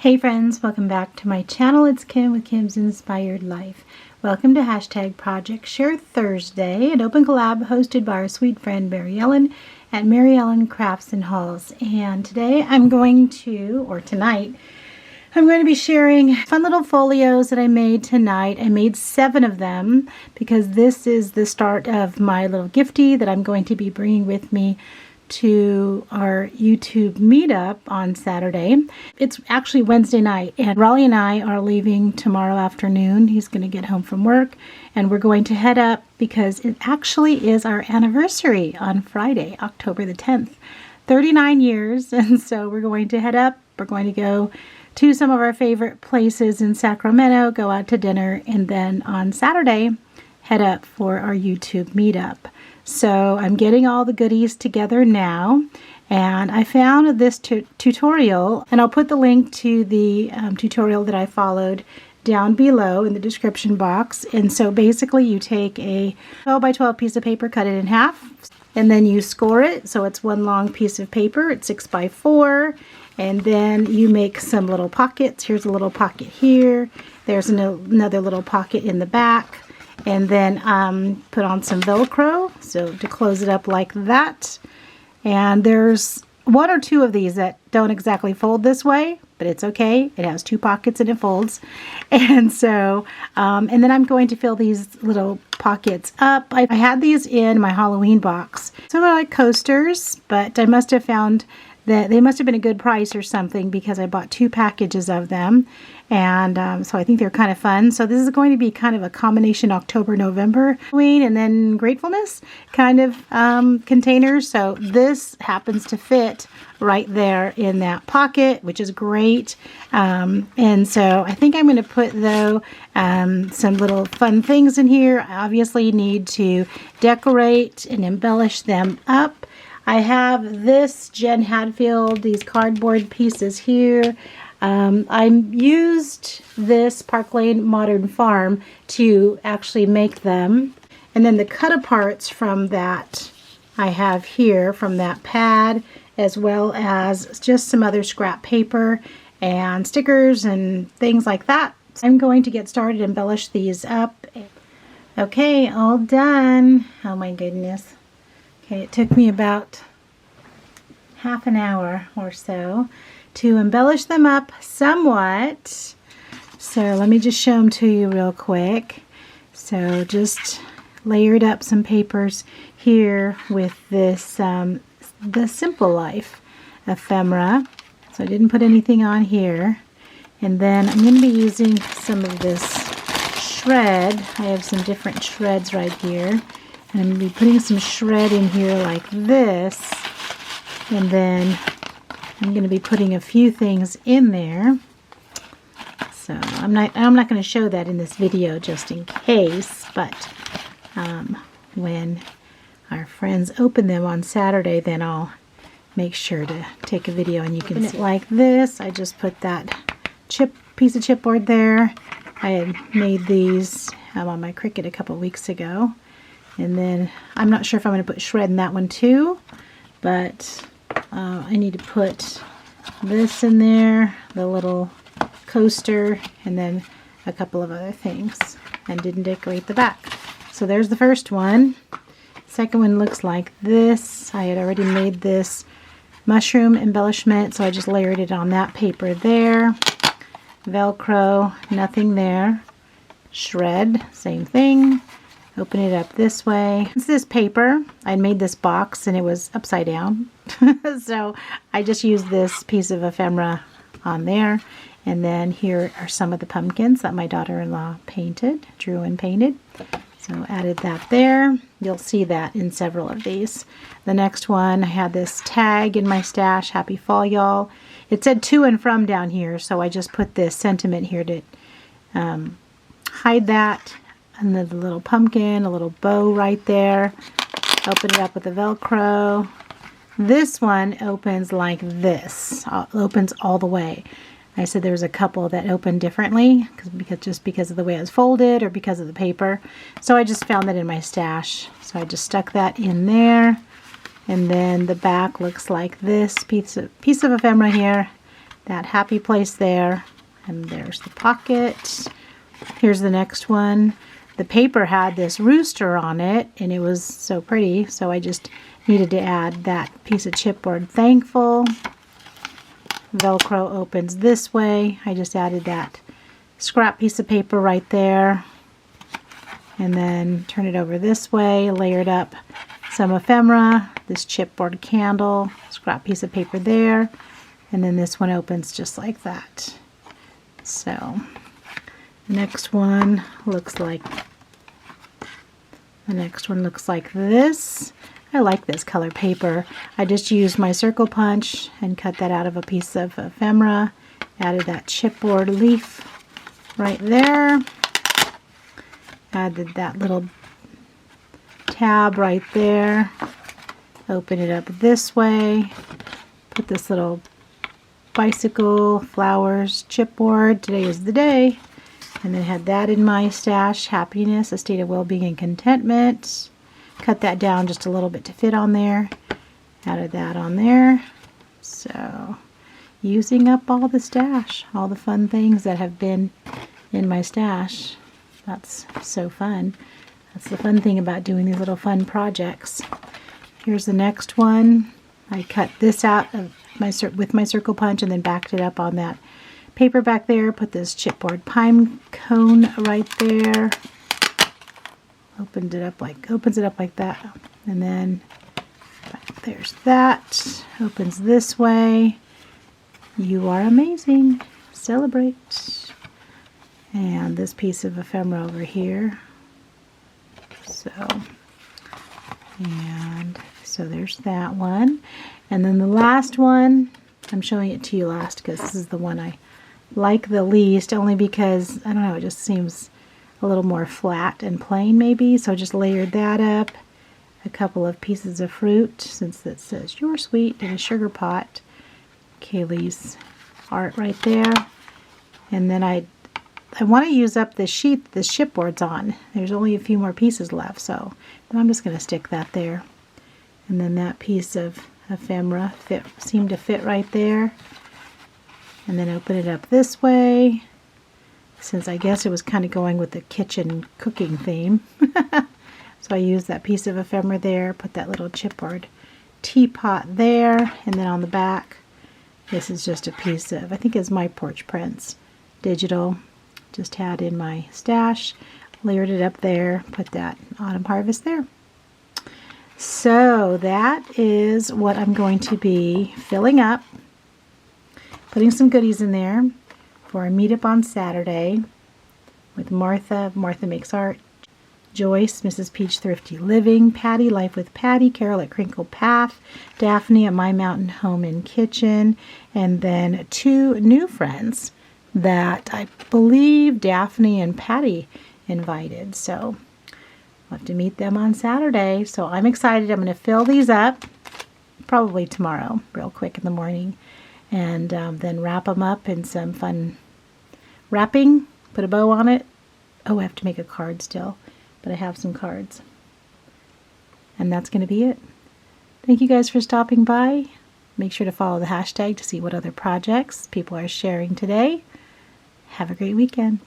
Hey friends, welcome back to my channel. It's Kim with Kim's Inspired Life. Welcome to Project Share Thursday, an open collab hosted by our sweet friend Mary Ellen at Mary Ellen Crafts and Hauls. And today I'm going to be sharing fun little folios that I made tonight. I made 7 of them because this is the start of my little gifty that I'm going to be bringing with me to our YouTube meetup on Saturday. It's actually Wednesday night, and Raleigh and I are leaving tomorrow afternoon. He's going to get home from work, and we're going to head up because it actually is our anniversary on Friday, October the 10th. 39 years, and so we're going to head up. We're going to go to some of our favorite places in Sacramento, go out to dinner, and then on Saturday, head up for our YouTube meetup. So I'm getting all the goodies together now, and I found this tutorial, and I'll put the link to the tutorial that I followed down below in the description box. And so basically you take a 12 by 12 piece of paper, cut it in half, and then you score it. So it's one long piece of paper. It's 6 by 4, and then you make some little pockets. Here's a little pocket here. There's another little pocket in the back. And then put on some Velcro, so to close it up like that. And there's 1 or 2 of these that don't exactly fold this way, but it's okay. It has 2 pockets and it folds. And so, and then I'm going to fill these little pockets up. I had these in my Halloween box. So they're like coasters, but I must have found that they must have been a good price or something because I bought 2 packages of them. And so I think they're kind of fun. So this is going to be kind of a combination October-November Halloween and then Gratefulness kind of containers. So this happens to fit right there in that pocket, which is great. And so I think I'm going to put, though, some little fun things in here. I obviously need to decorate and embellish them up. I have this Jen Hadfield, these cardboard pieces here. I used this Park Lane Modern Farm to actually make them. And then the cut-aparts from that I have here from that pad, as well as just some other scrap paper and stickers and things like that. So I'm going to get started, embellish these up. Okay, all done. Oh my goodness. Okay, it took me about half an hour or so to embellish them up somewhat. So let me just show them to you real quick. So just layered up some papers here with this the Simple Life ephemera. So I didn't put anything on here. And then I'm going to be using some of this shred. I have some different shreds right here. And I'm going to be putting some shred in here like this. And then I'm going to be putting a few things in there. So I'm not going to show that in this video just in case, but when our friends open them on Saturday, then I'll make sure to take a video and you can see it like this. I just put that piece of chipboard there. I had made these on my Cricut a couple weeks ago. And then I'm not sure if I'm going to put shred in that one too, but I need to put this in there, the little coaster, and then a couple of other things, and didn't decorate the back. So there's the first one. Second one looks like this. I had already made this mushroom embellishment, so I just layered it on that paper there. Velcro, nothing there. Shred, same thing. Open it up this way. It's this paper. I made this box and it was upside down. So I just used this piece of ephemera on there. And then here are some of the pumpkins that my daughter-in-law drew and painted. So added that there. You'll see that in several of these. The next one, I had this tag in my stash, Happy Fall Y'all. It said to and from down here, so I just put this sentiment here to hide that. And then the little pumpkin, a little bow right there. Open it up with the Velcro. This one opens like this. Opens all the way. I said there was a couple that opened differently because of the way it was folded or because of the paper. So I just found that in my stash. So I just stuck that in there. And then the back looks like this piece of ephemera here. that happy place there. And there's the pocket. Here's the next one. The paper had this rooster on it, and it was so pretty, so I just needed to add that piece of chipboard. Thankful. Velcro opens this way. I just added that scrap piece of paper right there. And then turn it over this way, layered up some ephemera, this chipboard candle, scrap piece of paper there, and then this one opens just like that. So the next one looks like this. I like this color paper. I just used my circle punch and cut that out of a piece of ephemera. Added that chipboard leaf right there. Added that little tab right there. Open it up this way. Put this little bicycle, flowers, chipboard. Today is the day. And then had that in my stash. Happiness, a state of well-being and contentment. Cut that down just a little bit to fit on there. Added that on there. So, using up all the stash. All the fun things that have been in my stash. That's so fun. That's the fun thing about doing these little fun projects. Here's the next one. I cut this out of with my circle punch and then backed it up on that paper back there. Put this chipboard pine cone right there. Opens it up like that. And then there's that. Opens this way. You are amazing. Celebrate. And this piece of ephemera over here. So there's that one. And then the last one, I'm showing it to you last because this is the one I like the least, only because, I don't know, it just seems a little more flat and plain maybe. So just layered that up. A couple of pieces of fruit, since it says you're sweet, in a sugar pot. Kaylee's art right there. And then I want to use up the sheet the chipboard's on. There's only a few more pieces left, so I'm just going to stick that there. And then that piece of ephemera seemed to fit right there. And then open it up this way, since I guess it was kind of going with the kitchen cooking theme. So I used that piece of ephemera there, put that little chipboard teapot there, and then on the back, this is just a piece of, I think it's My Porch Prints digital. Just had in my stash, layered it up there, put that autumn harvest there. So that is what I'm going to be filling up, putting some goodies in there for a meetup on Saturday with Martha. Martha Makes Art, Joyce, Mrs. Peach Thrifty Living, Patty, Life with Patty, Carol at Crinkle Path, Daphne at My Mountain Home and Kitchen, and then 2 new friends that I believe Daphne and Patty invited. So I'll have to meet them on Saturday. So I'm excited. I'm going to fill these up probably tomorrow, real quick in the morning, and then wrap them up in some fun wrapping, put a bow on it. Oh, I have to make a card still, but I have some cards. And that's going to be it. Thank you guys for stopping by. Make sure to follow the hashtag to see what other projects people are sharing today. Have a great weekend.